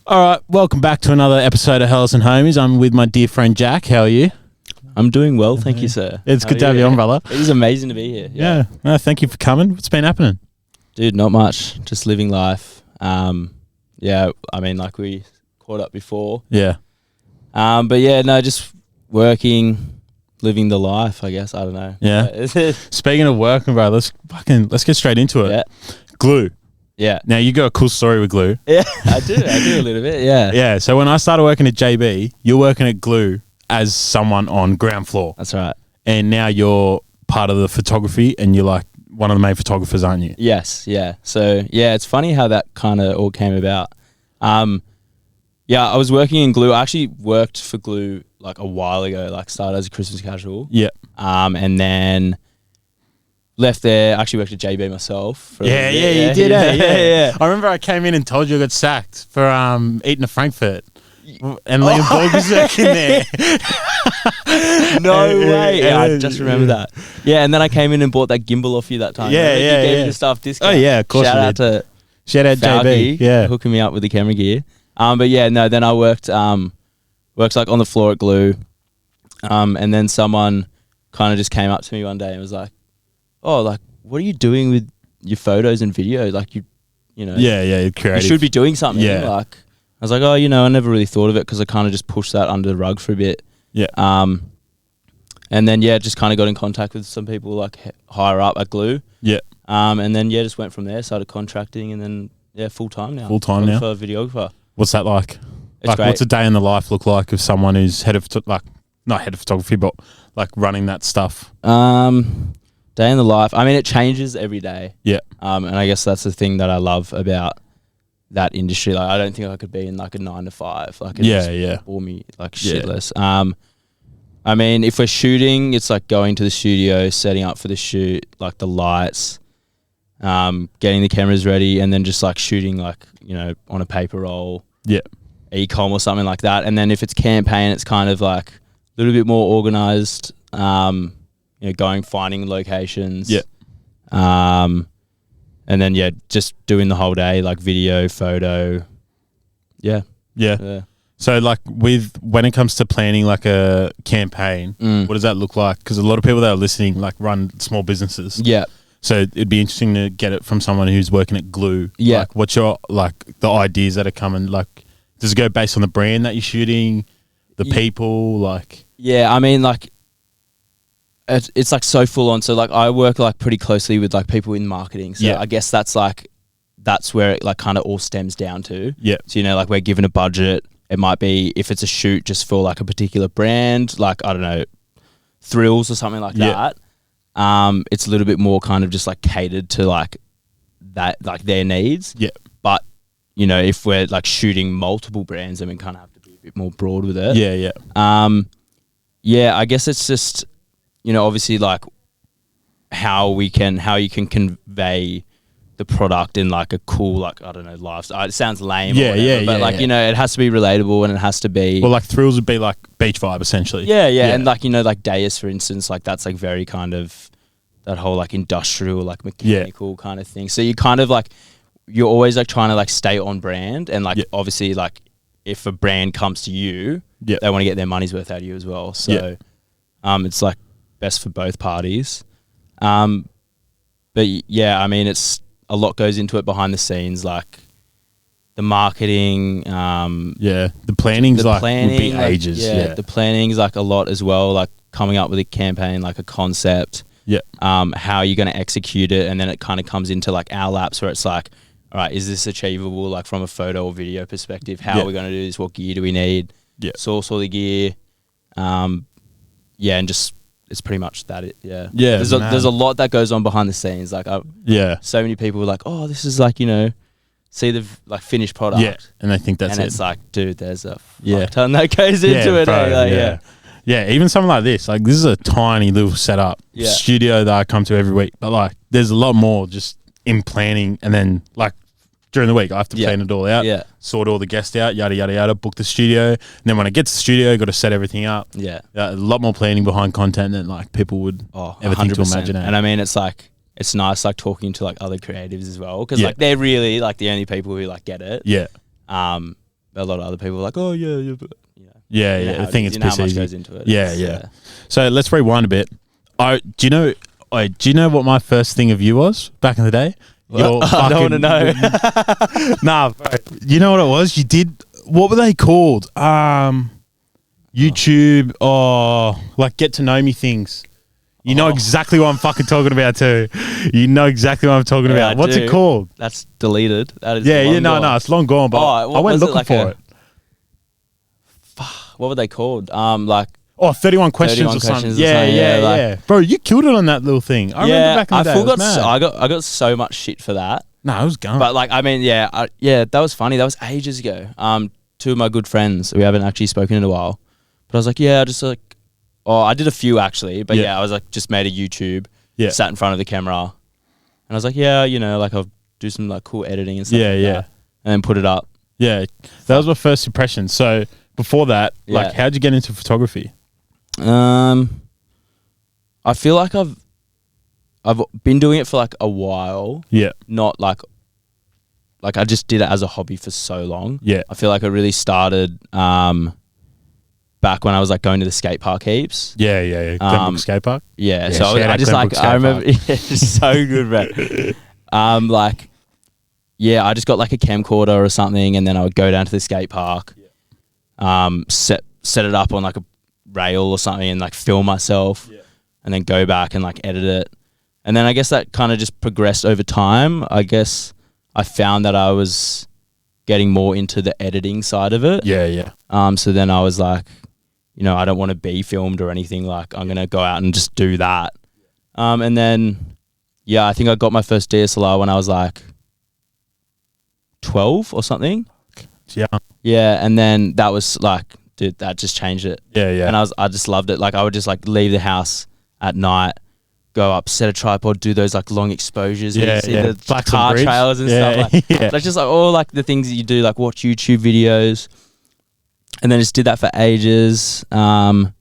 All right, welcome back to another episode of Helos and Homies. I'm with my dear friend Jack. How are you? I'm doing well, thank you, sir. It's good to have you on, brother. It is amazing to be here. Yeah. No, thank you for coming. What's been happening? Dude, not much. Just living life. Yeah, I mean, like we caught up before. Yeah. But yeah, no, just working, living the life, I guess. I don't know. Yeah. Speaking of working, bro, let's get straight into it. Yeah. Glue. Yeah. Now, you got a cool story with Glue. Yeah, I do a little bit, yeah. Yeah, so when I started working at JB, you're working at Glue as someone on ground floor. That's right. And now you're part of the photography and you're like one of the main photographers, aren't you? Yes, yeah. So, yeah, it's funny how that kind of all came about. Yeah, I was working in Glue. I actually worked for Glue like a while ago, like started as a Christmas casual. Yeah. And then left there. Actually worked at JB myself. You did, yeah. I remember I came in and told you I got sacked for eating a Frankfurt. And Liam Borg was working there. No way. Yeah, I just remember that. Yeah, and then I came in and bought that gimbal off you that time. Yeah, you gave me the stuff discount. Oh, yeah, of course. Shout out JB. Yeah. Hooking me up with the camera gear. But yeah, no, then I worked like on the floor at Glue. And then someone kind of just came up to me one day and was like, "Oh, like, what are you doing with your photos and video? Like, you know, you're creative. you should be doing something." Yeah. Like, I was like, "Oh, I never really thought of it because I kind of just pushed that under the rug for a bit." Yeah. And then just kind of got in contact with some people like higher up at Glue. Yeah. And then just went from there. Started contracting, and then full time now. Full time now for a videographer. What's that like? It's great. What's a day in the life look like of someone who's not head of photography, but like running that stuff? Day in the life. I mean, it changes every day. Yeah. And I guess that's the thing that I love about that industry. Like, I don't think I could be in like a 9 to 5. Like, it just bore me like shitless. I mean, if we're shooting, it's like going to the studio, setting up for the shoot, like the lights, getting the cameras ready, and then just like shooting like, on a paper roll. Yeah. E-com or something like that. And then if it's campaign, it's kind of like a little bit more organized, finding locations. Yeah. And then, just doing the whole day, like video, photo. Yeah. So like when it comes to planning like a campaign, what does that look like? Because a lot of people that are listening like run small businesses. Yeah. So it'd be interesting to get it from someone who's working at Glue. Yeah. Like what's your, like the ideas that are coming? Like, does it go based on the brand that you're shooting, the people, like? Yeah, I mean, like, it's like so full on. So like I work like pretty closely with like people in marketing. So I guess that's where it like kind of all stems down to. Yeah. So, like we're given a budget. It might be, if it's a shoot just for like a particular brand, like, I don't know, Thrills or something like that. It's a little bit more kind of just like catered to like that, like their needs. Yeah. But, if we're like shooting multiple brands, then we kind of have to be a bit more broad with it. Yeah. Yeah, I guess it's just, obviously like how you can convey the product in like a cool, like, I don't know, lifestyle. It sounds lame. But like, it has to be relatable and it has to be. Well, like Thrills would be like beach vibe essentially. Yeah. And like, like Deus, for instance, like that's like very kind of that whole like industrial, like mechanical kind of thing. So you kind of like, you're always like trying to like stay on brand and like obviously like if a brand comes to you, they want to get their money's worth out of you as well. So it's like best for both parties. But yeah, I mean, it's a lot goes into it behind the scenes, like the marketing. The planning's would be ages. The planning's like a lot as well, like coming up with a campaign, like a concept. Yeah. How you're going to execute it, and then it kind of comes into like our laps where it's like, all right, is this achievable, like from a photo or video perspective? How are we going to do this? What gear do we need? Yeah. Source all the gear. And just it's pretty much that. There's a lot that goes on behind the scenes. Like so many people are like, oh, this is like see the like finished product, and they think that's and it. It's like, dude, there's a fuck ton that goes into it. Bro, yeah, even something like this. Like this is a tiny little setup studio that I come to every week, but like there's a lot more just in planning, and then like during the week I have to plan it all out, sort all the guests out, yada yada yada, book the studio, and then when I get to the studio, got to set everything up. A lot more planning behind content than like people would ever think to imagine. And I mean, it's like it's nice like talking to like other creatives as well, because like they're really like the only people who like get it. a lot of other people are like, oh yeah, but I think it's how much easy. goes into it. Yeah. So let's rewind a bit. Do you know what my first thing of you was back in the day? I don't want to know. Nah, bro. You know what it was? You did. What were they called? YouTube or like get to know me things. You know exactly what I'm fucking talking about too. You know exactly what I'm talking about. What's it called? That's deleted. That is no, it's long gone. But I went looking for it. What were they called? 31 questions or something. Yeah. Bro, you killed it on that little thing. I remember back in the day. I got so much shit for that. No, it was gone. But that was funny. That was ages ago. Two of my good friends, we haven't actually spoken in a while. But I was like, I did a few actually. But I was like, just made a YouTube. Yeah. Sat in front of the camera. And I was like, I'll do some like cool editing and stuff like that. And then put it up. Yeah. That was my first impression. So before that, how'd you get into photography? I feel like I've been doing it for like a while. Yeah. Not like I just did it as a hobby for so long. Yeah. I feel like it really started back when I was like going to the skate park heaps. Yeah. Glenbrook skate park. Yeah. So I remember it's so good, bro. I just got like a camcorder or something, and then I would go down to the skate park, set it up on like a rail or something, and like film myself, and then go back and like edit it. And then I guess that kind of just progressed over time. I guess I found that I was getting more into the editing side of it. Yeah. So then I was like, I don't want to be filmed or anything. Like I'm gonna go out and just do that. And then I think I got my first DSLR when I was like 12 or something. Yeah. Yeah, and then that was like, dude, that just changed it. Yeah. And I just loved it. Like I would just like leave the house at night, go up, set a tripod, do those like long exposures. Yeah. The car trails and stuff. Like, That's just like all like the things that you do, like watch YouTube videos. And then just did that for ages. And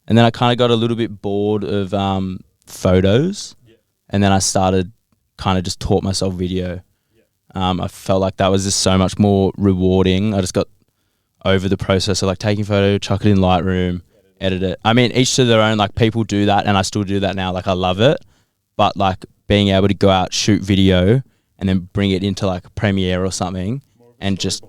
then I kind of got a little bit bored of photos. Yeah. And then I started kind of just taught myself video. I felt like that was just so much more rewarding. I just got over the process of like taking photo, chuck it in Lightroom, edit it. I mean, each to their own, like people do that and I still do that now. Like I love it. But like being able to go out, shoot video and then bring it into like Premiere or something and just,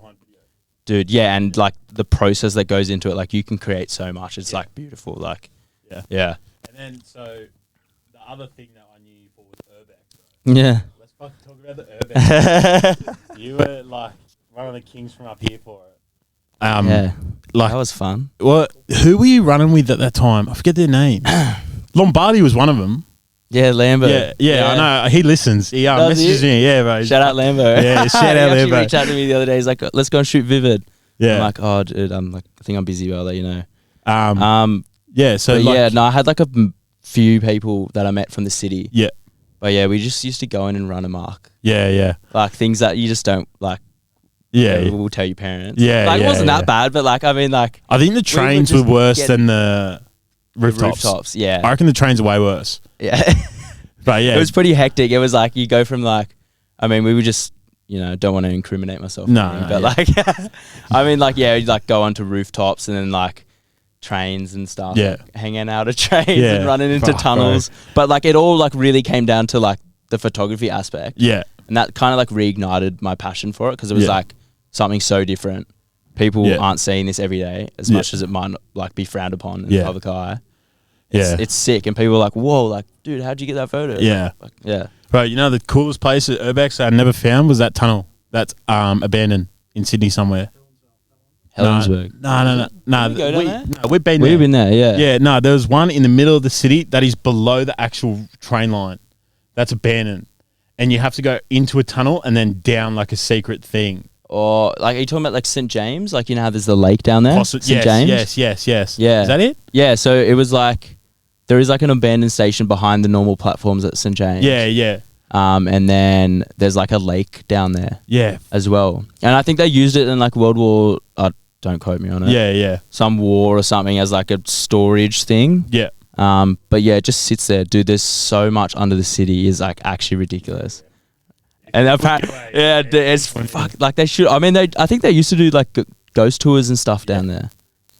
dude, and like the process that goes into it, like you can create so much. It's like beautiful. Like, yeah. And then, so the other thing that I knew you for was Urbex, right? Yeah. Let's fucking talk about the Urbex. You were like one of the kings from up here for it. Like that was fun. Well, who were you running with at that time? I forget their name. Lombardi was one of them. Yeah, Lambo. Yeah, I know. He listens. He messages me. Yeah, bro. Shout out Lambo. Yeah, shout out Lambo. He reached out to me the other day. He's like, let's go and shoot Vivid. Yeah. I'm like, oh, dude, I think I'm busy, but I'll let you know. So I had like a few people that I met from the city. Yeah. But yeah, we just used to go in and run amok. Yeah. Like things that you just don't like. Yeah. We'll tell your parents. Yeah. Like it wasn't that bad, but like, I mean, like. I think the trains were worse than the rooftops. Yeah. I reckon the trains are way worse. Yeah. But yeah. It was pretty hectic. It was like, you go from like, I mean, we were just, don't want to incriminate myself. Like, I mean, like, you like go onto rooftops and then like trains and stuff. Yeah. Like, hanging out of trains and running into tunnels. Bro. But like, it all like really came down to like the photography aspect. Yeah. And that kind of like reignited my passion for it because it was like something so different. People aren't seeing this every day as much as it might like be frowned upon in the public eye. It's sick. And people are like, whoa, like, dude, how'd you get that photo? Yeah. Like, yeah. Bro, the coolest place at Urbex I never found was that tunnel that's abandoned in Sydney somewhere. Helensburgh. No, we've been there. We've been there, yeah. Yeah, no, there was one in the middle of the city that is below the actual train line. That's abandoned. And you have to go into a tunnel and then down like a secret thing. Or like, are you talking about like St. James? Like, how there's the lake down there? St. James? Yes. Yeah. Is that it? Yeah, so it was like, there is like an abandoned station behind the normal platforms at St. James. Yeah. And then there's like a lake down there. Yeah. As well. And I think they used it in like World War, don't quote me on it. Yeah. Some war or something as like a storage thing. Yeah. But yeah, it just sits there. Dude, there's so much under the city is like actually ridiculous. And apparently, it's fuck. Like they should. I mean, I think they used to do like ghost tours and stuff down there.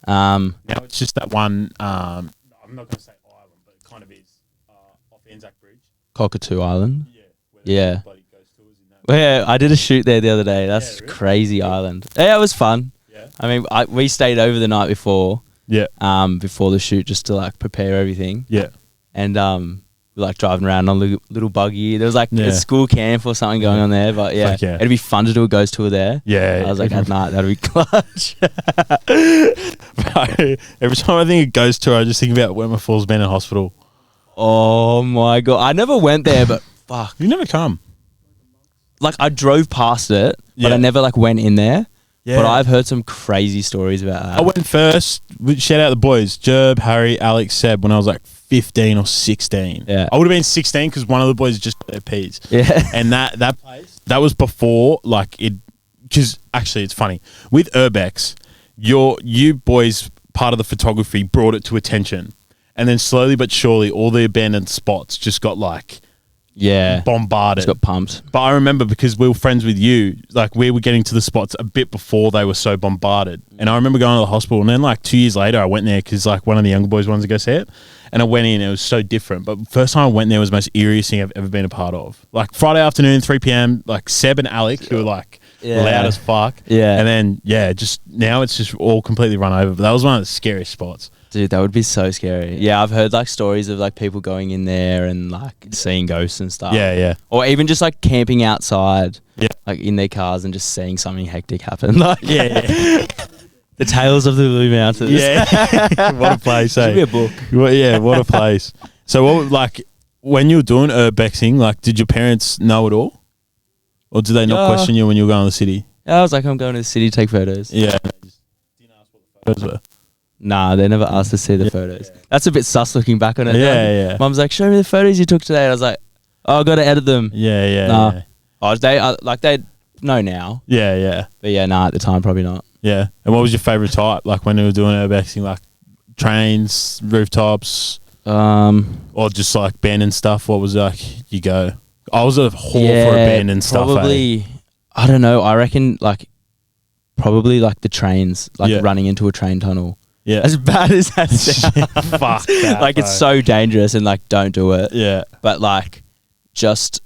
Now it's just that one. I'm not going to say island, but it kind of is off Anzac Bridge. Cockatoo Island. Yeah. Well, yeah, I did a shoot there the other day. That's really crazy island. Yeah, it was fun. Yeah. I mean, we stayed over the night before. Yeah. Before the shoot, just to like prepare everything. Yeah. And we like driving around on a little buggy. There was like a school camp or something going on there, but yeah, it'd be fun to do a ghost tour there. Yeah. I was like, at night, that'd be clutch. Every time I think of ghost tour, I just think about when my fool's been in hospital. Oh my God. I never went there, but fuck. You never come. Like I drove past it, but I never like went in there. Yeah. But I've heard some crazy stories about that. I went first. Shout out the boys, Jerb, Harry, Alex, Seb, when I was like 15 or 16. Yeah. I would have been 16 because one of the boys just got their P's. Yeah. And that place, that was before like it, because actually it's funny. With Urbex, you boys, part of the photography, brought it to attention. And then slowly but surely, all the abandoned spots just got like... bombarded. Just got pumped. But I remember because we were friends with you, like we were getting to the spots a bit before they were so bombarded. And I remember going to the hospital, and then like 2 years later, I went there because like one of the younger boys wanted to go see it. And I went in, it was so different. But first time I went there was the most eeriest thing I've ever been a part of. Like Friday afternoon, 3 p.m, like Seb and Alex, who were like loud as fuck. Yeah. And then, just now it's just all completely run over. But that was one of the scariest spots. Dude, that would be so scary. Yeah, I've heard like stories of like people going in there and like seeing ghosts and stuff. Yeah. Or even just like camping outside, like in their cars and just seeing something hectic happen. Like, the Tales of the Blue Mountains. Yeah, what a place. Should be a book. What a place. So, what like when you were doing urbexing, like, did your parents know it all, or did they not question you when you were going to the city? I was like, I'm going to the city to take photos. Yeah. Didn't ask what the photos were. Nah, they never asked to see the photos. Yeah. That's a bit sus looking back on it. Yeah. Mum's like, show me the photos you took today. And I was like, oh, I got to edit them. Yeah. Nah. Oh, they know now. Yeah. But yeah, nah, at the time, probably not. Yeah. And what was your favourite type? Like when you were doing urbexing, like trains, rooftops, or just like band and stuff? What was like you go? I was a whore for a band and stuff. Probably, I don't know. I reckon like probably like the trains, like running into a train tunnel. Yeah. As bad as that sounds. Fuck that, like bro. It's so dangerous and like don't do it. Yeah. But like just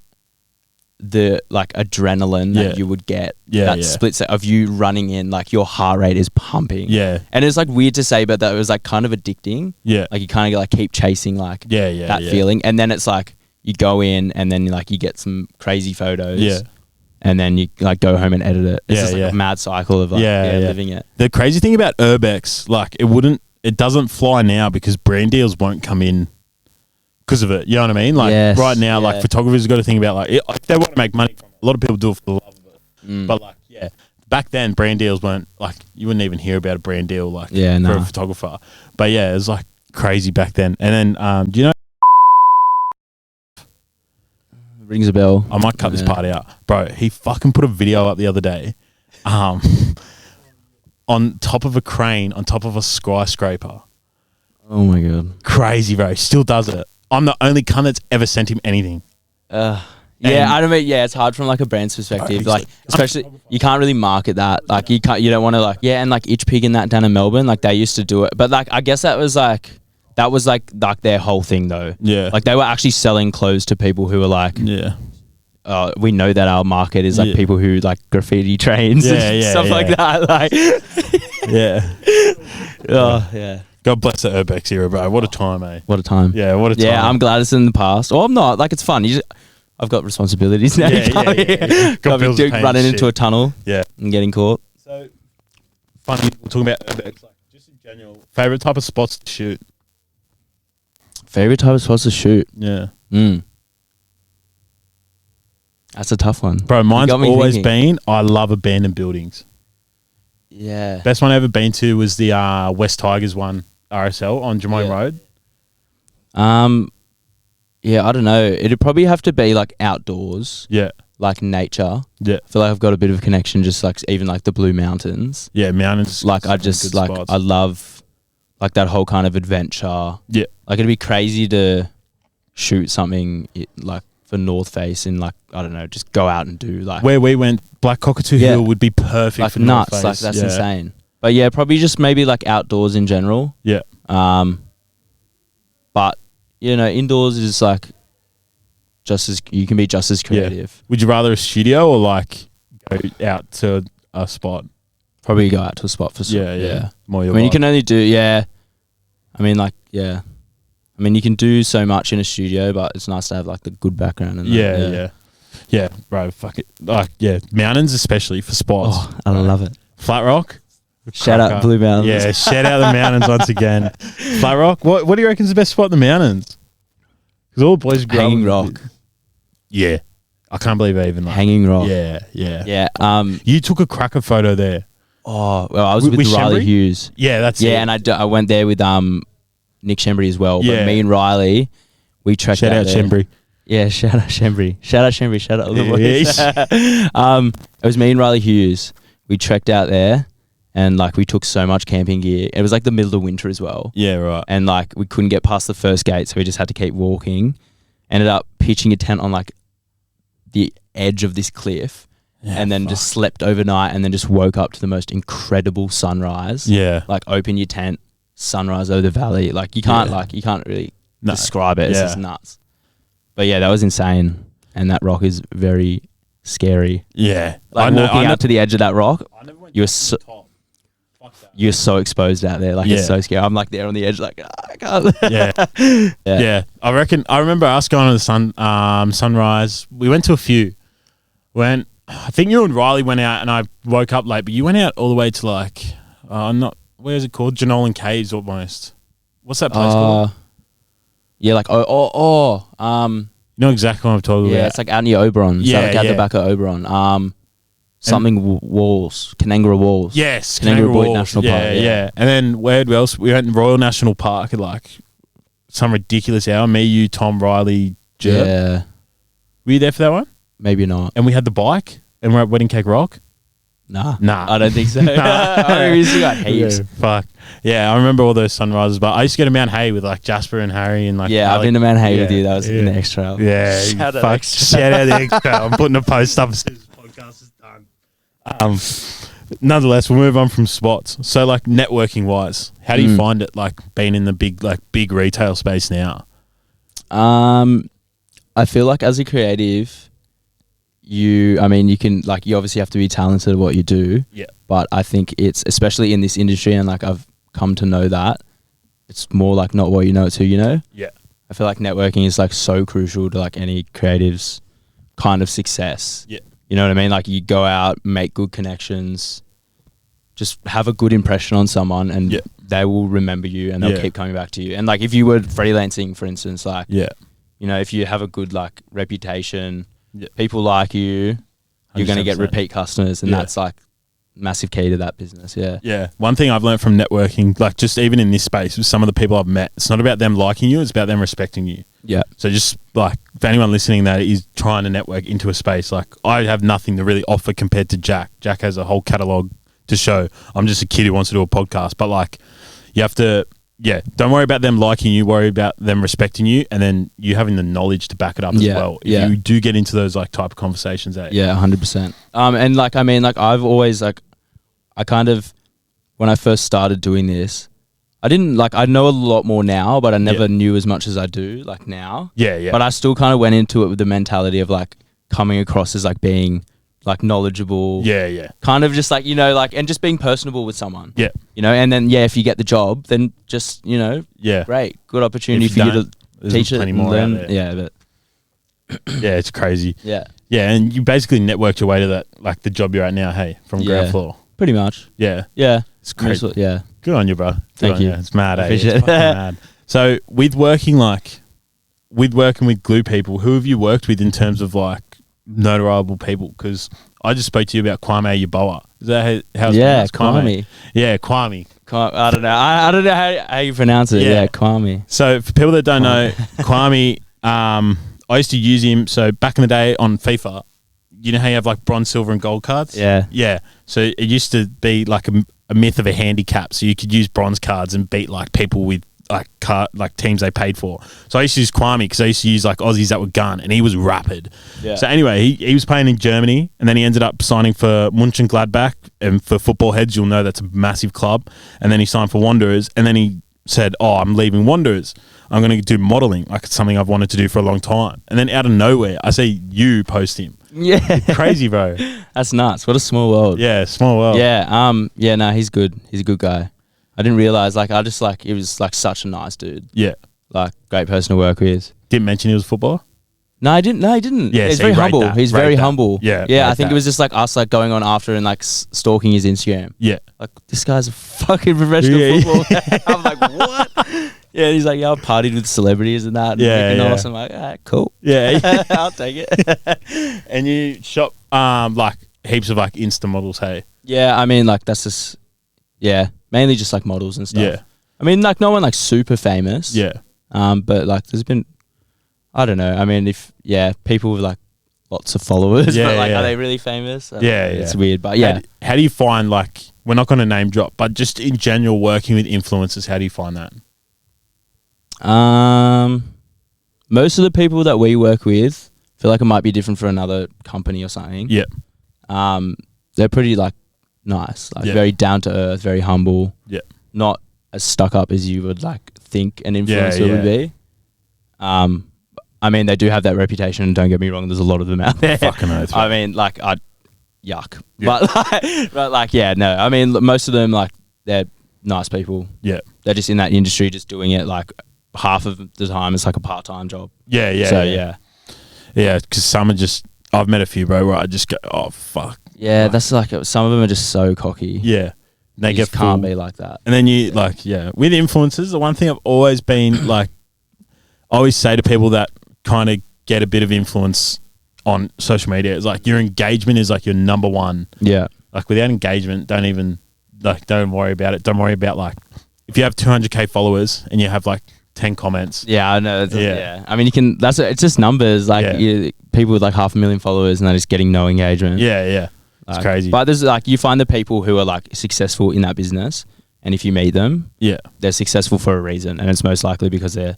the like adrenaline that you would get, that split set of you running in, like your heart rate is pumping. Yeah. And it's like weird to say, but that was like kind of addicting. Yeah. Like you kind of like keep chasing like that yeah. feeling. And then it's like you go in and then like you get some crazy photos. Yeah. And then you like go home and edit it. It's just like a mad cycle of like living it. The crazy thing about Urbex, like it doesn't fly now because brand deals won't come in because of it. You know what I mean? Like right now, like photographers have got to think about like if they want to make money from it. A lot of people do it for the love of it. But like back then brand deals weren't like you wouldn't even hear about a brand deal like for a photographer. But yeah, it was like crazy back then. And then do you know? Rings a bell. I might cut this part out. Bro, he fucking put a video up the other day on top of a crane, on top of a skyscraper. Oh my God. Crazy, bro. Still does it. I'm the only cunt that's ever sent him anything. I don't mean, it's hard from like a brand's perspective. Like, especially, you can't really market that. Like, you don't want to like, and like Itch Pig and that down in Melbourne, like they used to do it. But like, I guess that was like their whole thing though. Yeah. Like they were actually selling clothes to people who were like, we know that our market is like people who like graffiti trains and stuff like that. Like, God bless the Urbex era, bro. What a time, eh? What a time. Yeah, what a time. Yeah, I'm glad it's in the past. Or I'm not. Like, it's fun. I've got responsibilities now. Can't be running into a tunnel and getting caught. So, funny, we're talking about Urbex. Like, just in general, favourite type of spots to shoot? Favorite type of spots to shoot? Yeah. That's a tough one. Bro, mine's always been, I love abandoned buildings. Yeah. Best one I ever been to was the West Tigers one, RSL, on Jermaine Road. Yeah, I don't know. It'd probably have to be like outdoors. Yeah. Like nature. Yeah. I feel like I've got a bit of a connection, just like even like the Blue Mountains. Yeah, mountains. Like I just like, spots. I love like that whole kind of adventure. Yeah. Like it'd be crazy to shoot something like for North Face and like, I don't know, just go out and do like where we went, Black Cockatoo Hill would be perfect like for North nuts. Face. Like that's insane. But yeah, probably just maybe like outdoors in general. Yeah. But you know, indoors is like you can be just as creative. Would you rather a studio or like go out to a spot? Probably go out to a spot for sure. Yeah. More I mean, you can only do I mean, you can do so much in a studio, but it's nice to have like the good background and yeah, bro. Fuck it. Like mountains especially for spots. Oh, I love it. Flat Rock. Shout out Blue Mountains. Yeah, shout out the mountains once again. Flat Rock. What do you reckon is the best spot in the mountains? Because all the boys grow Hanging Rock. Yeah, I can't believe I even like Hanging Rock. Yeah. You took a cracker photo there. Oh, well, I was with Riley Shembry? Hughes. Yeah, that's it. Yeah, and I went there with Nick Shembry as well. But me and Riley, we trekked shout out there. Shembry. Yeah, shout out Shembry. Shout out all the boys. It was me and Riley Hughes. We trekked out there and like we took so much camping gear. It was like the middle of winter as well. Yeah, right. And like we couldn't get past the first gate, so we just had to keep walking. Ended up pitching a tent on like the edge of this cliff. Yeah, and then just slept overnight and then just woke up to the most incredible sunrise. Yeah. Like open your tent, sunrise over the valley. Like you can't really describe it. It's just nuts. But yeah, that was insane. And that rock is very scary. Yeah. Like walking out to the edge of that rock, you're so exposed out there. Like it's so scary. I'm like there on the edge like, I can't. Yeah. I remember us going to the sunrise. We went to a few. I think you and Riley went out and I woke up late, but you went out all the way to like, where is it called? Jenolan Caves almost. What's that place called? Yeah, like, you know exactly what I'm talking about. Yeah, it's like out near Oberon. Yeah, like out the back of Oberon. Walls. Kangaroo Walls. Yes, Kangaroo Walls. National Park. Yeah. And then where else? We went to Royal National Park at like some ridiculous hour. Me, you, Tom, Riley, Jerp. Yeah. Were you there for that one? Maybe not. And we had the bike and we're at Wedding Cake Rock. Nah. I don't think so. I used to go heaps. Yeah, fuck. Yeah, I remember all those sunrises, but I used to go to Mount Hay with like Jasper and Harry and like. Yeah, I've been to Mount Hay with you. That was in the X Trail. Yeah. Shout out the X Trail. I'm putting a post up as soon as the podcast is done. Nonetheless, we'll move on from spots. So like networking wise, how do you find it like being in the big retail space now? I feel like as a creative, you obviously have to be talented at what you do. Yeah. But I think it's, especially in this industry, and like I've come to know that, it's more like not what you know, it's who you know. Yeah. I feel like networking is like so crucial to like any creative's kind of success. Yeah. You know what I mean? Like you go out, make good connections, just have a good impression on someone and they will remember you and they'll keep coming back to you. And like if you were freelancing, for instance, like, you know, if you have a good like reputation, people like you, you're going to get repeat customers, and that's like massive key to that business. Yeah. One thing I've learned from networking, like just even in this space with some of the people I've met, it's not about them liking you, it's about them respecting you. Yeah. So just like for anyone listening that is trying to network into a space, like I have nothing to really offer compared to Jack. Jack has a whole catalog to show. I'm just a kid who wants to do a podcast, but like you have to, don't worry about them liking you, worry about them respecting you, and then you having the knowledge to back it up as well. If you do get into those like type of conversations. Yeah, 100%. And like, I mean, like I've always like, I kind of, when I first started doing this, I didn't like, I know a lot more now, but I never knew as much as I do like now. Yeah. But I still kind of went into it with the mentality of like coming across as like being like knowledgeable. Yeah. Kind of just like, you know, like, and just being personable with someone. Yeah. You know, and then, if you get the job, then just, you know, great. Good opportunity for you to teach it and learn. Yeah. But yeah, it's crazy. Yeah. Yeah. And you basically networked your way to that, like the job you're at now, from ground floor. Pretty much. Yeah. Yeah. It's crazy. Yeah. Good on you, bro. Thank you. It's mad, It's fucking mad. So with working with glue people, who have you worked with in terms of like notable people? Because I just spoke to you about Kwame Yaboa. Is that how it's Kwame? Yeah, Kwame. I don't know. I don't know how you pronounce it. Yeah, Kwame. So for people that don't know, Kwame, I used to use him. So back in the day on FIFA, you know how you have like bronze, silver and gold cards? Yeah. Yeah. So it used to be like a myth of a handicap. So you could use bronze cards and beat like people with like teams they paid for. So I used to use Kwame because I used to use like Aussies that were gun, and he was rapid. Yeah. So anyway, he was playing in Germany, and then he ended up signing for Mönchengladbach, and for football heads, you'll know that's a massive club. And then he signed for Wanderers, and then he said, "Oh, I'm leaving Wanderers. I'm going to do modelling. Like it's something I've wanted to do for a long time." And then out of nowhere, I see you post him. Yeah. Crazy, bro. That's nuts. What a small world. Yeah, small world. Yeah. Yeah. No, he's good. He's a good guy. I didn't realize. Like, I just like he was like such a nice dude. Yeah. Like great person to work with. Didn't mention he was a footballer. No, I didn't. No, he didn't. Yeah, he's so very rate humble. that. He's Rate very that. humble. Yeah, Yeah. rate I think that. it was just like us like going on after and like stalking his Instagram. Yeah. Like this guy's a fucking professional Yeah. footballer. I'm like, what? Yeah, he's like, yeah, I've partied with celebrities and that. And Yeah, yeah. I'm like, all right, cool. Yeah. I'll take it. And you shop like heaps of like Insta models, hey? Yeah, I mean, like that's just, yeah, mainly just like models and stuff. Yeah. I mean, like no one like super famous. Yeah. But like there's been, I don't know. I mean, people with like lots of followers, Yeah, but like yeah. are they really famous? Yeah, It's yeah. weird, but yeah. How do you find like, we're not going to name drop, but just in general working with influencers, how do you find that? Most of the people that we work with feel like it might be different for another company or something. Yeah. They're pretty like nice, like Yeah. very down to earth, very humble. Yeah. Not as stuck up as you would like think an influencer Yeah, would be. I mean, they do have that reputation. Don't get me wrong. There's a lot of them out there. Fucking oath. I mean, like, yuck. Yeah. But like, yeah, no. I mean, most of them, like, they're nice people. Yeah. They're just in that industry, just doing it like half of the time. It's like a part-time job. Yeah, yeah. So yeah. Yeah, because some are just, I've met a few, bro, where I just go, oh, fuck. Yeah, that's like, some of them are just so cocky. Yeah. They You get just can't full. be like that. And then you, like, yeah. With influencers, the one thing I've always been, like, I always say to people that kind of get a bit of influence on social media is like your engagement is like your number one. Yeah. Like without engagement, don't worry about it. Don't worry about like if you have 200k followers and you have like 10 comments. Yeah, I know. Yeah. Yeah. I mean, it's just numbers. Like people with like 500,000 followers and they're just getting no engagement. Yeah, yeah. It's Like, crazy. But there's like, you find the people who are like successful in that business, and if you meet them, yeah. they're successful for a reason, and it's most likely because they're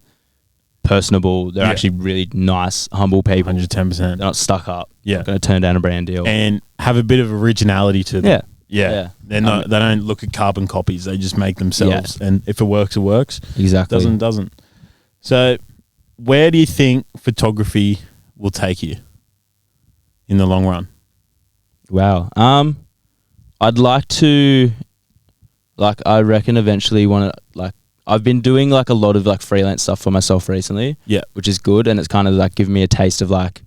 personable. They're actually really nice, humble people. 110%. They're not stuck up. Yeah. Not going to turn down a brand deal. And have a bit of originality to them. Yeah. Yeah. They're not, they don't look at carbon copies. They just make themselves. And if it works, it works. Exactly. Doesn't. So where do you think photography will take you in the long run? Wow. I'd like to, like, I reckon eventually want to, like, I've been doing like a lot of like freelance stuff for myself recently. Yeah. Which is good, and it's kind of like giving me a taste of like,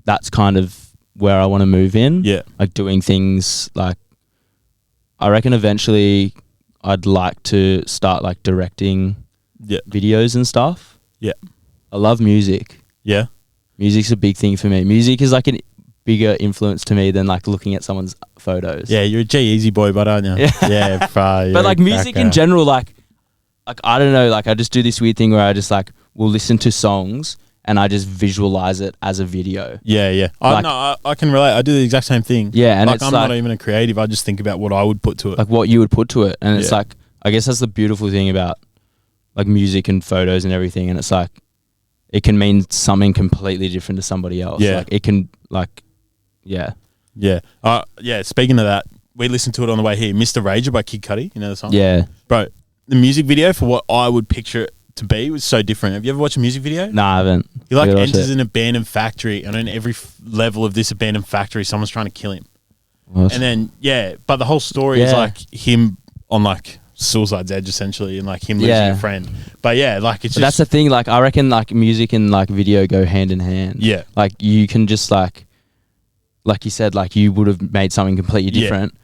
that's kind of where I want to move in. Yeah. Like doing things like, I reckon eventually I'd like to start like directing videos and stuff. Yeah. I love music. Yeah. Music's a big thing for me. Music is like a bigger influence to me than like looking at someone's photos. Yeah, you're a G-Eazy boy, but aren't you? Yeah. Yeah, but like music in general, like I don't know, like I just do this weird thing where I just like will listen to songs and I just visualize it as a video. Yeah, yeah. Like, I can relate. I do the exact same thing. Yeah, and like it's I'm like, not even a creative. I just think about what I would put to it. like what you would put to it, and it's Yeah. like, I guess that's the beautiful thing about like music and photos and everything, and it's like it can mean something completely different to somebody else. Yeah. Like it can like, yeah. Yeah. Yeah, speaking of that, we listened to it on the way here. Mr. Rager by Kid Cudi. You know the song? Yeah. Bro, the music video for what I would picture it to be was so different. Have you ever watched a music video? No, I haven't. He like Gotta watch enters it. an abandoned factory, and on every level of this abandoned factory, someone's trying to kill him. What? And then, yeah, but the whole story is Yeah. like him on like suicide's edge essentially, and like him losing Yeah. a friend. But yeah, like it's But just that's the thing, like I reckon like music and like video go hand in hand. Yeah. Like you can just like you said, like you would have made something completely Yeah. different,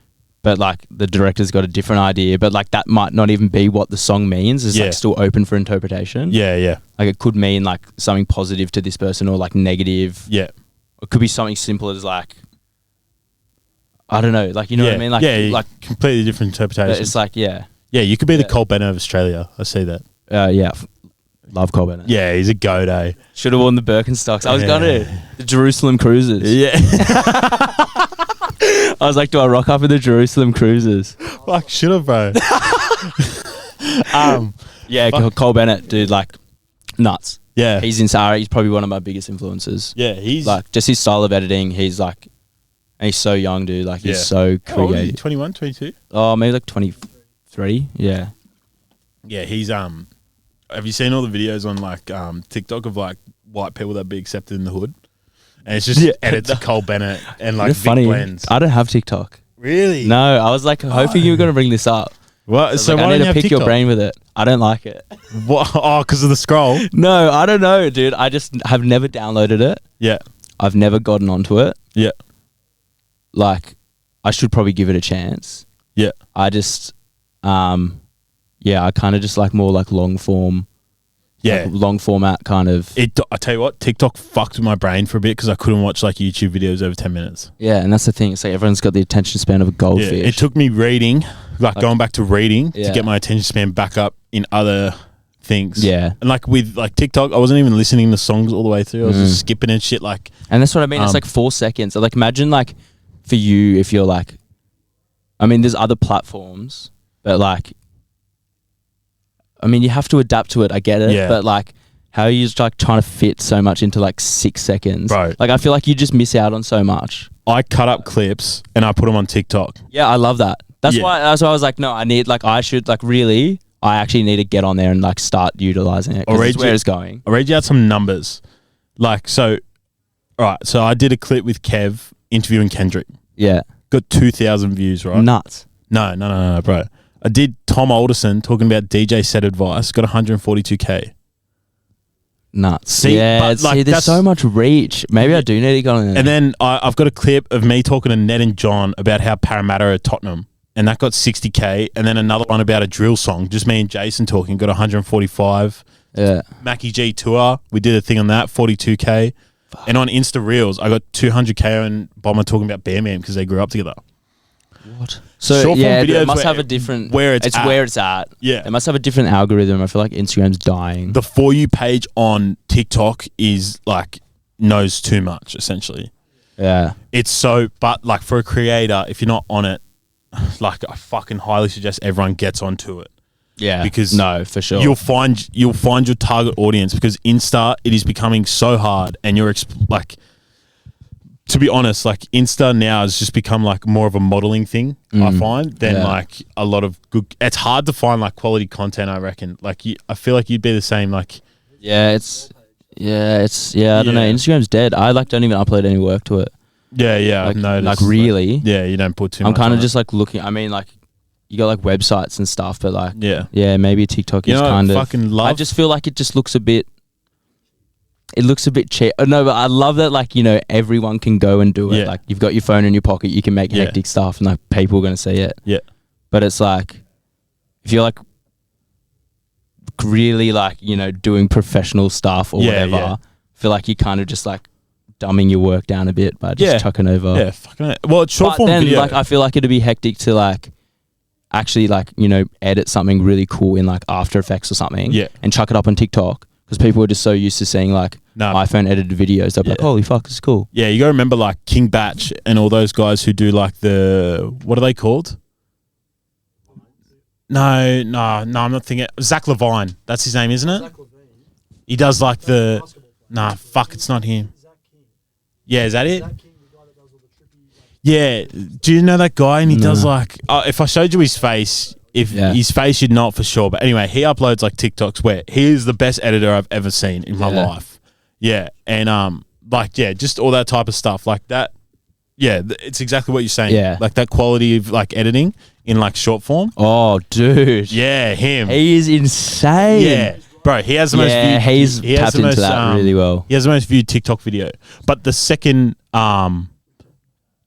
but like the director's got a different idea, but like that might not even be what the song means. It's Yeah. like still open for interpretation. yeah, yeah, Like it could mean like something positive to this person or like negative. yeah. It could be something simple as like, I don't know, like, you know yeah. what I mean? Like, yeah, like completely different interpretation. it's like, yeah. Yeah, you could be the Yeah. Cole Bennett of Australia. I see that. Yeah. Love Cole Bennett. Yeah, he's a goat, eh? Should have worn the Birkenstocks. I was Yeah. gonna. The Jerusalem Cruisers. Yeah. I was like, do I rock up in the Jerusalem Cruisers? Fuck, should have, bro. Yeah, Cole Bennett, dude, like nuts. Yeah, he's insane. He's probably one of my biggest influences. Yeah, he's like just his style of editing. He's like, and he's so young, dude. Like he's so creative. How old is he? 21, 22? Oh, maybe like 23. Yeah. Yeah, he's Have you seen all the videos on like TikTok of like white people that be accepted in the hood? And it's just edits of Cole Bennett and like Vic Blends. I don't have TikTok. Really? No, I was like hoping you were going to bring this up. What? So like, why I need to pick TikTok? your brain with it. I don't like it. What? Oh, because of the scroll? No, I don't know, dude. I just have never downloaded it. Yeah. I've never gotten onto it. Yeah. Like, I should probably give it a chance. Yeah. I just, I kind of just like more like long form. Yeah. Like long format kind of. I tell you what, TikTok fucked with my brain for a bit because I couldn't watch like YouTube videos over 10 minutes. Yeah, and that's the thing. It's like everyone's got the attention span of a goldfish. Yeah, it took me reading, like going back to reading to get my attention span back up in other things. Yeah. And like with like TikTok, I wasn't even listening to songs all the way through. I was just skipping and shit. Like, and that's what I mean. It's like 4 seconds. So like imagine like for you, if you're like, I mean, there's other platforms, but like, I mean, you have to adapt to it. I get it. Yeah. But like, how are you just like trying to fit so much into like 6 seconds? Bro. Like, I feel like you just miss out on so much. I cut up clips and I put them on TikTok. Yeah, I love that. That's why I was like, no, I actually need to get on there and like start utilizing it. Because it's where it's going. I'll read you out some numbers. Like, so, all right. So I did a clip with Kev interviewing Kendrick. Yeah. Got 2,000 views, right? Nuts. No, bro. I did Tom Alderson talking about DJ set advice. Got 142K. Nuts. See, yeah, like, there's so much reach. Maybe I do need to go on there. And then I've got a clip of me talking to Ned and John about how Parramatta are Tottenham. And that got 60K. And then another one about a drill song. Just me and Jason talking. Got 145. Yeah. Mackie G Tour. We did a thing on that. 42K. Fuck. And on Insta Reels, I got 200K on Bomber talking about Bear Man because they grew up together. What? So yeah, it must have a different where it's at. Yeah, it must have a different algorithm. I feel like Instagram's dying. The For You page on TikTok is like knows too much essentially. Yeah, it's so. But like for a creator, if you're not on it, like I fucking highly suggest everyone gets onto it. Yeah, because no, for sure, you'll find your target audience because Insta it is becoming so hard, and you're like. To be honest, like Insta now has just become like more of a modeling thing, I find, than like a lot of good. It's hard to find like quality content, I reckon. Like I feel like you'd be the same. Like, I don't know. Instagram's dead. I like don't even upload any work to it. Yeah, like, I've noticed. Like really, you don't put too much. I'm kind of just like looking. I mean, like you got like websites and stuff, but like maybe TikTok is kind of. Fucking love. I just feel like it just looks a bit. It looks a bit cheap. No, but I love that, like, you know, everyone can go and do it. Like, you've got your phone in your pocket, you can make hectic stuff, and, like, people are going to see it. Yeah. But it's, like, if you're, like, really, like, you know, doing professional stuff or whatever, I feel like you're kind of just, like, dumbing your work down a bit by just chucking over. Yeah, fucking well, it's short form video. Like, I feel like it'd be hectic to, like, actually, like, you know, edit something really cool in, like, After Effects or something and chuck it up on TikTok. Because people are just so used to seeing like iPhone edited videos. They're like, holy fuck, this is cool. Yeah, you got to remember like King Batch and all those guys who do like what are they called? No, I'm not thinking. Zach Levine. That's his name, isn't it? He does like it's not him. Yeah, is that it? Yeah. Do you know that guy? And he does like, if I showed you his face, his face you'd know it for sure. But anyway, he uploads like TikToks where he is the best editor I've ever seen in my life. Yeah. And just all that type of stuff like that. Yeah, it's exactly what you're saying. Yeah. Like that quality of like editing in like short form. Oh, dude. Yeah, him. He is insane. Yeah. Bro, he has the most viewed. He's tapped into that really well. He has the most viewed TikTok video. But the second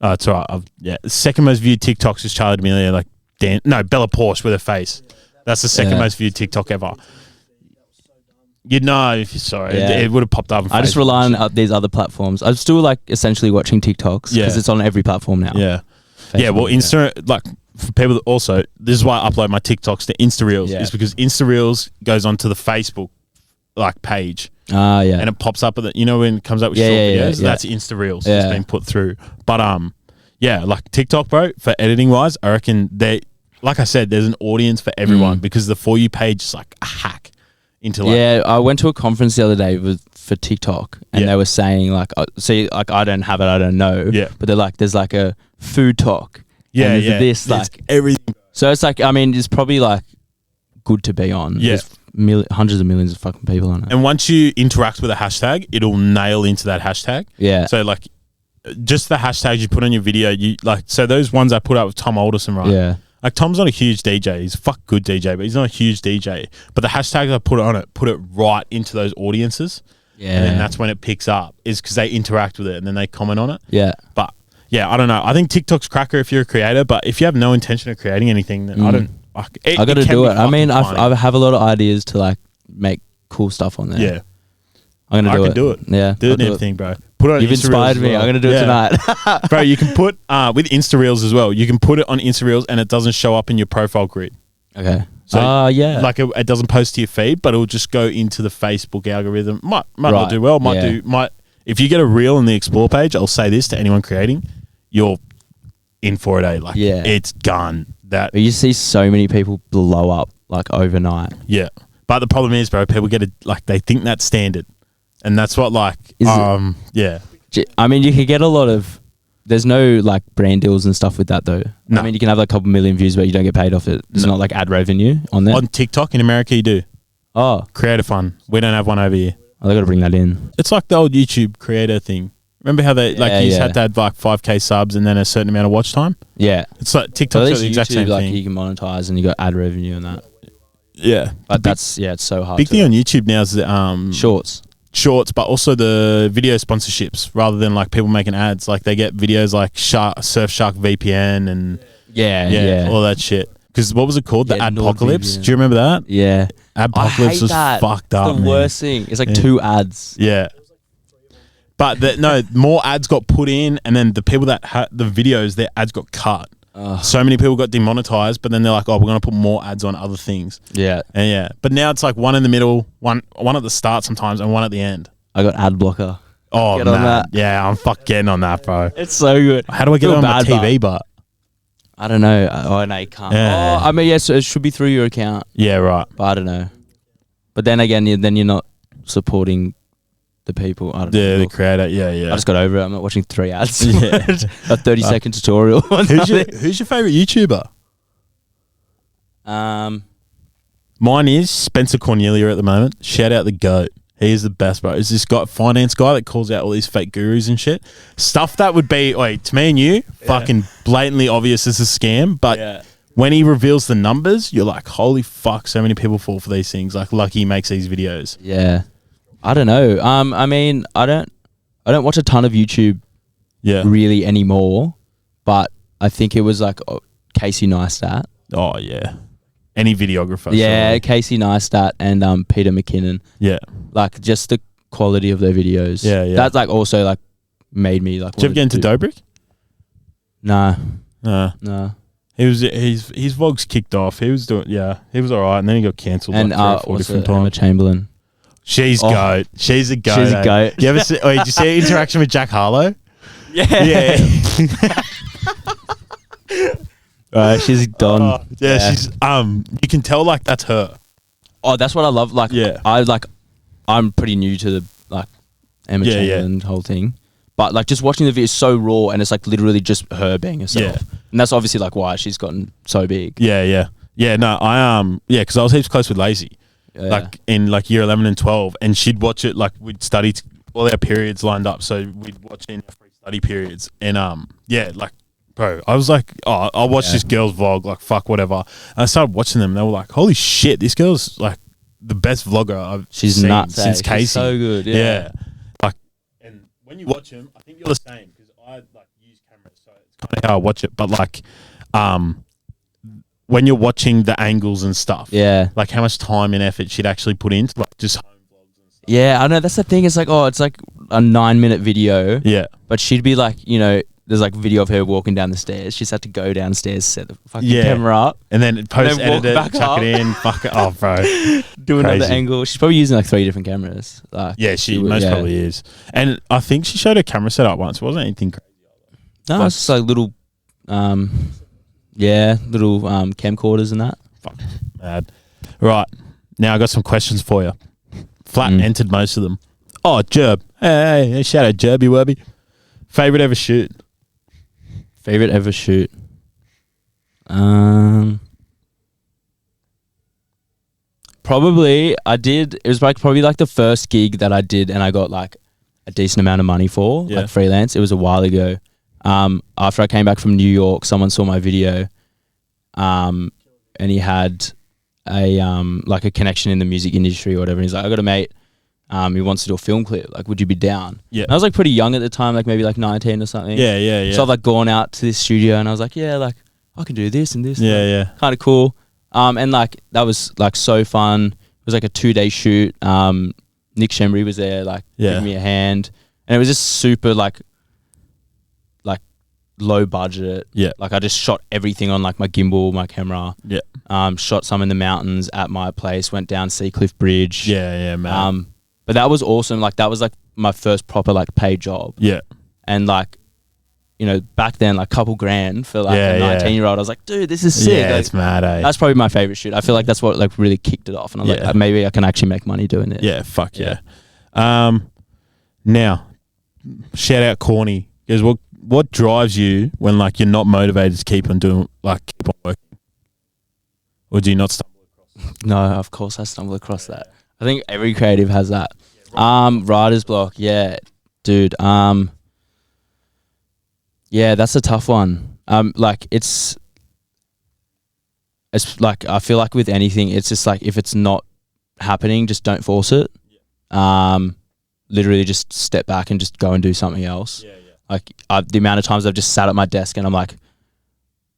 it's all right. The second most viewed TikToks is Charlie D'Amelio, like Bella Porsche with her face. That's the second most viewed TikTok ever. You'd know if you're sorry. It would have popped up. I just rely on these other platforms. I'm still like essentially watching TikToks because it's on every platform now. Yeah. Facebook, well, Insta, like for people that also, this is why I upload my TikToks to Insta Reels, is because Insta Reels goes onto the Facebook like page. And it pops up with it. You know when it comes up with short videos? That's Insta Reels. It's been put through. But like TikTok, bro, for editing wise, I reckon like I said, there's an audience for everyone because the For You page is like a hack into like. Yeah, I went to a conference the other day for TikTok, and they were saying like, see, like I don't have it, I don't know. Yeah. But they're like, there's like a food talk. Yeah, and yeah. This There's like everything. So it's like, I mean, it's probably like good to be on. Yeah. There's hundreds of millions of fucking people on it. And once you interact with a hashtag, it'll nail into that hashtag. Yeah. So like, just the hashtags you put on your video, you like. So those ones I put up with Tom Alderson, right? Yeah. Like Tom's not a huge DJ. He's a fuck good DJ, but he's not a huge DJ. But the hashtags I put on it, put it right into those audiences. Yeah. And then that's when it picks up, is because they interact with it and then they comment on it. Yeah. But yeah, I don't know. I think TikTok's cracker if you're a creator, but if you have no intention of creating anything, then I don't. I got to do it. I mean, I have a lot of ideas to like make cool stuff on there. Yeah. I'm gonna do it. I can do it. Yeah. Do the damn thing, bro. Put it on You've Insta inspired Reels me. I'm gonna do it tonight. Bro, you can put with Insta Reels as well. You can put it on Insta Reels and it doesn't show up in your profile grid. Okay. So yeah. Like it doesn't post to your feed, but it will just go into the Facebook algorithm. Might not do well. Might. If you get a reel in the explore page, I'll say this to anyone creating, you're in for it. Like it's gone. That you see so many people blow up like overnight. Yeah, but the problem is, bro, people get they think that's standard, and that's what yeah. I mean, you can get a lot of. There's no like brand deals and stuff with that though. No. I mean, you can have like a couple million views, but you don't get paid off it. There's not like ad revenue on there. On TikTok in America, you do. Oh, Creator Fund. We don't have one over here. Oh, they got to bring that in. It's like the old YouTube creator thing. Remember how they you just had to have like 5K subs and then a certain amount of watch time? Yeah. It's like TikTok's got the exact YouTube, same like thing. you can monetize and you got ad revenue and that. Yeah. But that's it's so hard. Big thing on YouTube now is the shorts, but also the video sponsorships rather than like people making ads. Like they get videos like Surfshark VPN and all that shit. Because what was it called? The Adpocalypse. Do you remember that? Yeah. Adpocalypse was fucked up. It's the worst thing. It's like 2 ads. Yeah. But more ads got put in, and then the people that had the videos, their ads got cut. So many people got demonetized, but then they're like, "Oh, we're gonna put more ads on other things." Yeah, and but now it's like one in the middle, one at the start sometimes, and one at the end. I got ad blocker. Oh man, on that. Yeah, I'm getting on that, bro. It's so good. How do I get it on my TV? But I don't know. Oh no, you can't. Yeah. I mean, yes, it should be through your account. Yeah, right. But I don't know. But then again, you're not supporting the people. I don't know. The creator. Yeah. I just got over it. I'm not watching 3 ads. Yeah. A 30-second tutorial. Who's your favorite YouTuber? Mine is Spencer Cornelia at the moment. Shout out the GOAT. He is the best, bro. Is this finance guy that calls out all these fake gurus and shit? Stuff that would be, to me and you, fucking blatantly obvious as a scam. But when he reveals the numbers, you're like, holy fuck, so many people fall for these things. Like, lucky he makes these videos. Yeah. I don't know. I mean, I don't watch a ton of YouTube really anymore, but I think it was like Casey Neistat. Oh, yeah. Any videographer. Yeah, sorry. Casey Neistat and Peter McKinnon. Yeah. Like just the quality of their videos. Yeah. That like also like made me like. Did you ever get into Dobrik? Nah. No. His vlogs kicked off. He was doing he was alright, and then he got cancelled like 3 or 4 different times. Emma Chamberlain. She's goat. She's a goat. She's a goat. You ever see? Did you see her interaction with Jack Harlow? Yeah. She's done. She's you can tell like that's her. Oh, that's what I love. Like, I'm pretty new to the like Emma Chamberlain whole thing, but like just watching the video is so raw, and it's like literally just her being herself, and that's obviously like why she's gotten so big. Yeah. No, because I was heaps close with Lacey, like in like year 11 and 12, and she'd watch it like we'd study all our periods lined up, so we'd watch it in our free study periods, and like. Bro, I was like, I'll watch this girl's vlog, like, fuck, whatever. And I started watching them, and they were like, holy shit, this girl's, like, the best vlogger I've seen nuts, since Casey. She's so good, yeah. Like, and when you watch them, I think you're the same, because I, like, use cameras, so it's kind of how I watch it. But, like, when you're watching the angles and stuff, like, how much time and effort she'd actually put into, like, just home vlogs and stuff. Yeah, I know, that's the thing. It's like, it's like a 9-minute video. Yeah. But she'd be like, there's like video of her walking down the stairs. She's had to go downstairs, set the fucking camera up, and then edit it, chuck it in, fuck it. Oh, bro, do another angle. She's probably using like 3 different cameras. Like, she most probably is. And I think she showed her camera setup once. It wasn't anything crazy. No, it's just like little, Yeah, little camcorders and that. Fuck, mad. Right, now I got some questions for you. Flat entered most of them. Oh, Jerb. Hey, shout out Jerby Werby. Favorite ever shoot? Favorite ever shoot? Probably I did. It was like probably like the first gig that I did, and I got like a decent amount of money for, like freelance. It was a while ago. After I came back from New York, someone saw my video, and he had a like a connection in the music industry or whatever. And he's like, I got a mate, he wants to do a film clip. Like, would you be down? Yeah. And I was like pretty young at the time, like maybe like 19 or something. Yeah. So I've like gone out to this studio, and I was like, yeah, like I can do this and this. Yeah. Kind of cool. And like that was like so fun. It was like a 2-day shoot. Nick Shembry was there, like giving me a hand, and it was just super like low budget. Yeah. Like I just shot everything on like my gimbal, my camera. Yeah. Shot some in the mountains at my place. Went down Seacliff Bridge. Yeah, man. But that was awesome. Like that was like my first proper like paid job. Yeah. And like, you know, back then, like couple grand for like a 19-year-old, I was like, dude, this is sick. Yeah, like, it's mad, eh? That's probably my favorite shoot. I feel like that's what like really kicked it off. And I was like, maybe I can actually make money doing it. Yeah, fuck yeah. Now, shout out Corny. Because what drives you when like you're not motivated to keep on working? Or do you not stumble across that? No, of course I stumble across that. I think every creative has that. Writer's block, yeah. Dude, yeah, that's a tough one. Like it's like I feel like with anything, it's just like if it's not happening, just don't force it. Literally just step back and just go and do something else. Like the amount of times I've just sat at my desk and I'm like,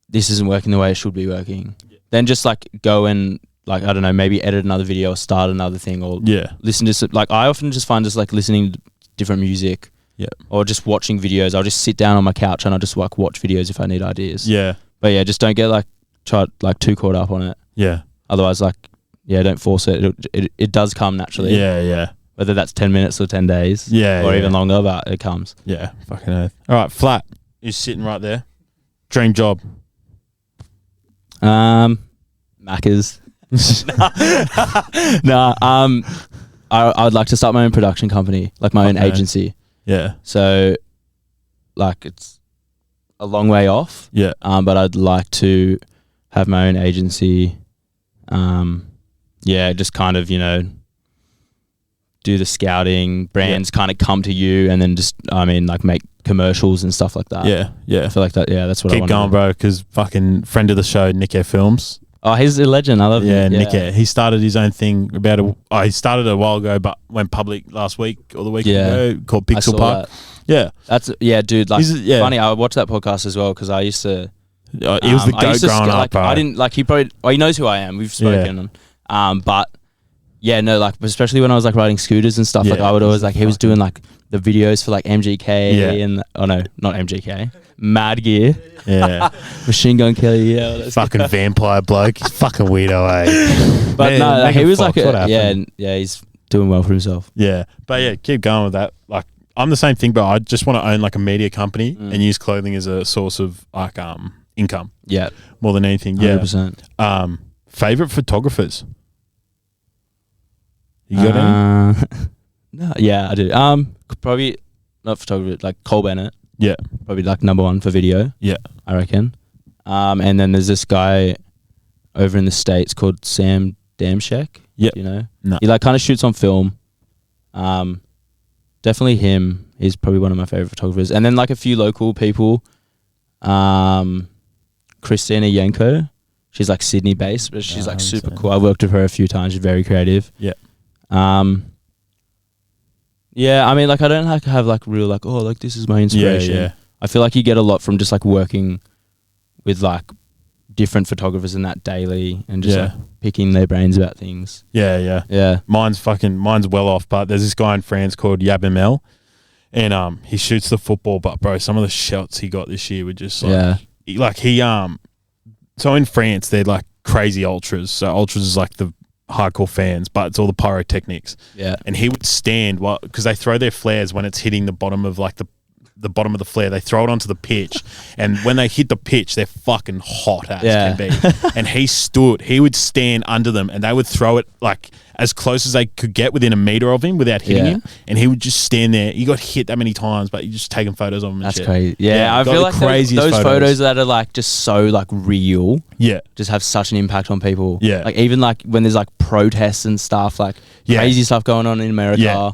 this isn't working the way it should be working. Then just like go and like, I don't know, maybe edit another video or start another thing or listen to like, I often just find just like listening to different music. Yeah. Or just watching videos. I'll just sit down on my couch and I'll just like watch videos if I need ideas. Yeah. But yeah, just don't get like too caught up on it. Yeah. Otherwise, like, yeah, don't force it. It does come naturally. Yeah. Whether that's 10 minutes or 10 days. Yeah. Or even longer, but it comes. Yeah. Fucking earth. All right, Flat is sitting right there. Dream job. Macca's. Nah. I would like to start my own production company, like my own agency. Yeah. So, like, it's a long way off. Yeah. But I'd like to have my own agency. Yeah, just kind of, you know, do the scouting, brands kind of come to you, and then just, I mean, like, make commercials and stuff like that. Yeah. I feel like that, that's what I want to do. Keep going, bro, because fucking friend of the show, Nick Air Films. Oh, he's a legend. I love him. Yeah, Nick Air. He started his own thing he started a while ago, but went public last week or the week ago, called Pixel Park. That. Yeah. Dude, like, funny, I watched that podcast as well because I used to... he was the GOAT growing up, bro. I didn't, like, he knows who I am. We've spoken. But... yeah, no, like, especially when I was like riding scooters and stuff, like I would always like, he was doing like the videos for like MGK and, oh no, not MGK, Mad Gear. Yeah. Machine Gun Kelly, fucking vampire bloke. He's fucking weirdo, eh? But no, like, he was like, he's doing well for himself. Yeah. But yeah, keep going with that. Like, I'm the same thing, but I just want to own like a media company and use clothing as a source of like income. Yeah. More than anything. 100%. Yeah. Favorite photographers? You got any? No, yeah, I do. Probably not photographer, like Cole Bennett. Yeah. Probably like number one for video. Yeah. I reckon. And then there's this guy over in the States called Sam Damshek. Yeah. You know? No. He like kind of shoots on film. Definitely him. He's probably one of my favorite photographers. And then like a few local people. Christina Yenko. She's like Sydney based, but she's like super cool. I worked with her a few times. She's very creative. Yeah. Yeah, I mean, like, I don't like have like real like, oh, like this is my inspiration. Yeah. I feel like you get a lot from just like working with like different photographers in that daily and just like picking their brains about things. Yeah. Mine's well off, but there's this guy in France called Yabamel, and he shoots the football, but bro, some of the shots he got this year were just like, so in France they're like crazy ultras. So ultras is like the hardcore fans, but it's all the pyrotechnics. Yeah. And he would stand because they throw their flares when it's hitting the bottom of like the bottom of the flare. They throw it onto the pitch, and when they hit the pitch, they're fucking hot as can be. And he would stand under them, and they would throw it like as close as they could get within a meter of him without hitting him, and he would just stand there. He got hit that many times, but he's just taking photos of him. That's and shit. crazy. Yeah, I feel like those photos that are like just so like real. Yeah, just have such an impact on people. Yeah, like even like when there's like protests and stuff, like crazy stuff going on in America. Yeah.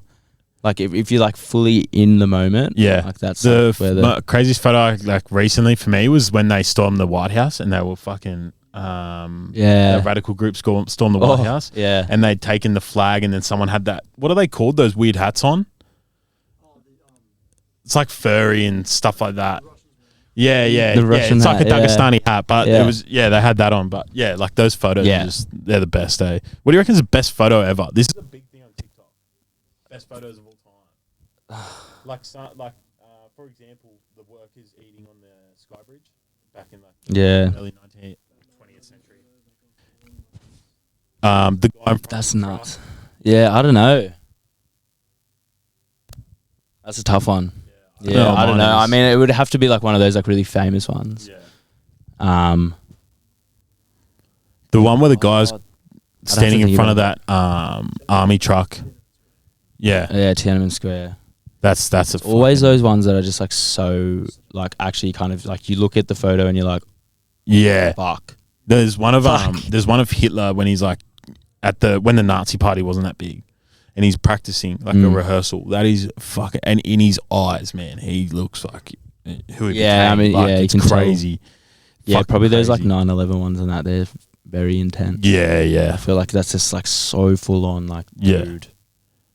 Like if you're like fully in the moment, like that's where the craziest photo like recently for me was when they stormed the White House and they were fucking the radical group stormed the White House, and they'd taken the flag and then someone had that, what are they called, those weird hats on? It's like furry and stuff like that. The Russian it's like a Dagestani hat, but it was they had that on, but like those photos are just, they're the best. What do you reckon is the best photo ever? This is a big thing on TikTok. Best photos of all time. For example, the workers eating on the Sky Bridge back in like early 20th century. The guy that's nuts. Yeah, I don't know. That's a tough one. Yeah, I don't know. I mean, it would have to be like one of those like really famous ones. Yeah. The one where the guy's standing in front of that army truck. Yeah. Yeah, Tiananmen Square. That's always those ones that are just like so like actually kind of like you look at the photo and you're like, fuck. There's one of Hitler when he's like when the Nazi party wasn't that big, and he's practicing like a rehearsal. That is fucking, and in his eyes, man, he looks like who he became. I mean, like, it's you can crazy. Tell. Yeah, probably those like 9/11 ones and that they're very intense. Yeah. I feel like that's just like so full on, like dude,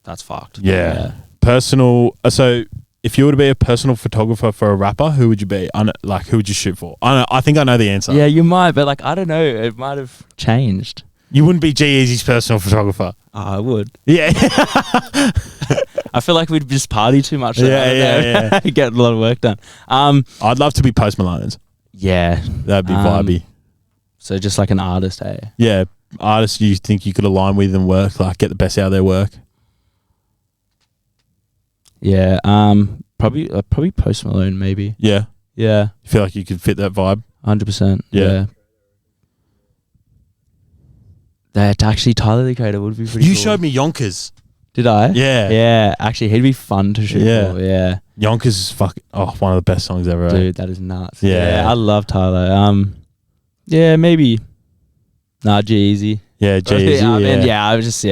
that's fucked. Yeah. Personal. So, if you were to be a personal photographer for a rapper, who would you be? Like, who would you shoot for? I think I know the answer. Yeah, you might, but like I don't know. It might have changed. You wouldn't be G-Eazy's personal photographer. Oh, I would. Yeah. I feel like we'd just party too much. Yeah. Get a lot of work done. I'd love to be Post Malone's. Yeah. That'd be vibey. So just like an artist, hey? Yeah. Artists you think you could align with and work, like get the best out of their work. Yeah. Probably Post Malone, maybe. Yeah. Yeah. You feel like you could fit that vibe? 100%. Yeah. That actually Tyler the Creator would be pretty cool. You showed me Yonkers. Did I? Yeah. Yeah. Actually, he'd be fun to shoot for. Yeah. Yonkers is one of the best songs ever. Dude, that is nuts. Yeah. I love Tyler. Yeah, maybe. Nah, G-Eazy. Yeah, G-Eazy. I mean, I was just, Do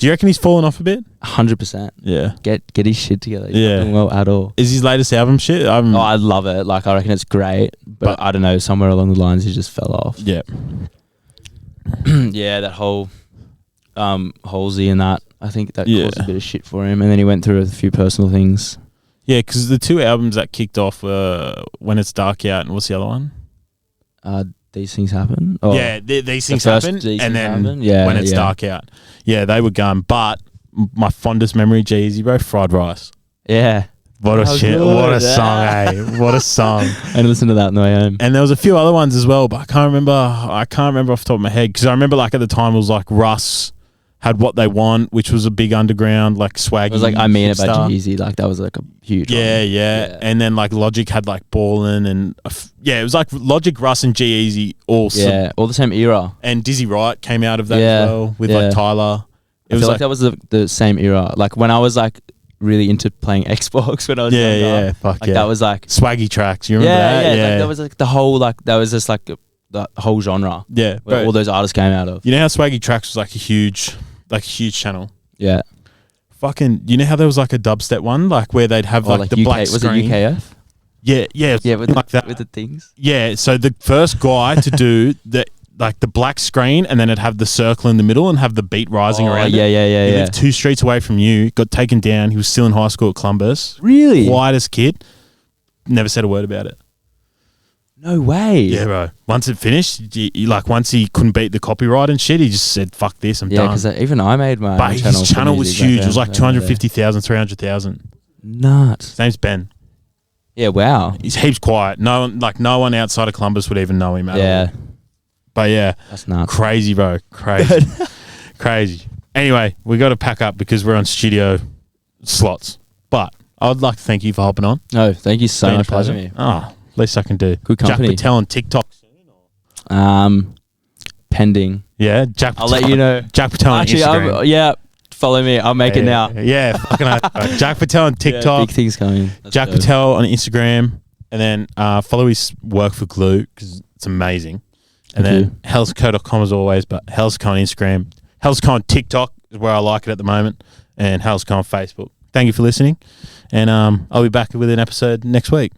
you reckon he's fallen off a bit? 100%. Yeah. Get his shit together. He's not doing well at all. Is his latest album shit? I love it. Like, I reckon it's great. But I don't know, somewhere along the lines he just fell off. Yeah. Yeah, that whole Halsey and that. I think that caused a bit of shit for him. And then he went through a few personal things. Yeah, because the two albums that kicked off were When It's Dark Out and what's the other one? These Things Happen. Yeah, these things happen. And then When It's Dark Out. Yeah, they were gone. But my fondest memory, G-Eazy, bro, Fried Rice. Yeah. What a shit. Good. What a song, eh? What a song. And listen to that on the way home. And there was a few other ones as well, but I can't remember off the top of my head. Because I remember like at the time it was like Russ had What They Want, which was a big underground, like swaggy. It was like I Mean It by G-Eazy. Like that was like a huge one. Yeah. And then like Logic had like Ballin' and it was like Logic, Russ and G-Eazy all the same era. And Dizzy Wright came out of that as well with like Tyler. I feel like that was the same era. Like when I was like really into playing Xbox when I was younger. That was like swaggy tracks. You remember that? Yeah. Like, that was like the whole that was just like the whole genre. Yeah, where all those artists came out of. You know how swaggy tracks was like a huge channel. Yeah. Fucking, you know how there was like a dubstep one, like where they'd have like the UK, black screen. Was it UKF? Yeah, with like that with the things. Yeah, so the first guy to do the black screen and then it'd have the circle in the middle and have the beat rising around. Yeah. He lived 2 streets away from you, got taken down. He was still in high school at Columbus. Really? Whitest kid. Never said a word about it. No way. Yeah, bro. Once it finished, once he couldn't beat the copyright and shit, he just said, fuck this, I'm done. Yeah, because even I made my But channel. his channel was huge. It was like 250,000, 300,000. Nuts. His name's Ben. Yeah, wow. He's heaps quiet. No one outside of Columbus would even know him at all. But yeah. That's nuts. Crazy, bro. Crazy. Crazy. Anyway, we got to pack up because we're on studio slots. But I'd like to thank you for hopping on. No, thank you so Been a much for having pleasure. me. Oh, least I can do. Good company. Jack Patel on TikTok soon? Or? Pending. Yeah, Jack Patel. I'll let you know. Jack Patel on Instagram. Yeah, follow me. I'll make it now. Yeah, fucking Jack Patel on TikTok. Yeah, big things coming. Jack Patel on Instagram. And then follow his work for Glue because it's amazing. And then hellsco.com as always, but hellsco on Instagram. Hellsco on TikTok is where I like it at the moment. And hellsco on Facebook. Thank you for listening. And I'll be back with an episode next week.